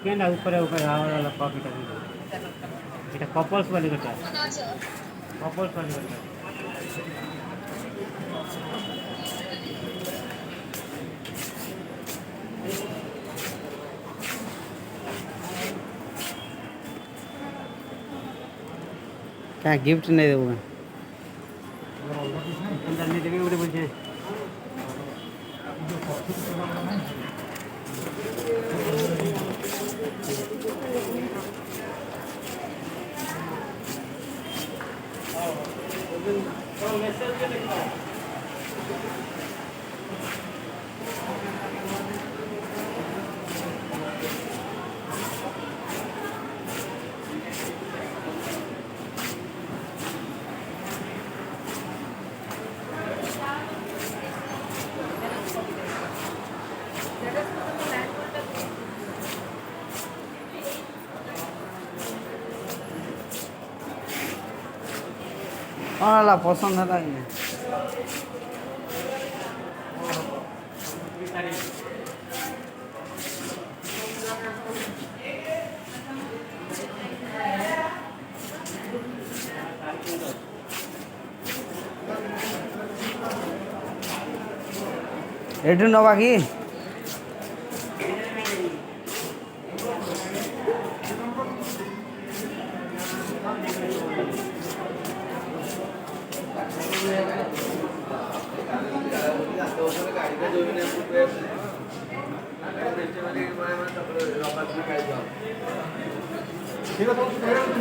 केना ऊपर ऊपर आवे वाला पॉकेट है এটা কপলস वाली कटा कपल्स वाली कटा क्या गिफ्ट नहीं देगा अंदर नहीं देंगे उड़े बोलते ला पसंद है कि एठू नवा कि ঠিক আছে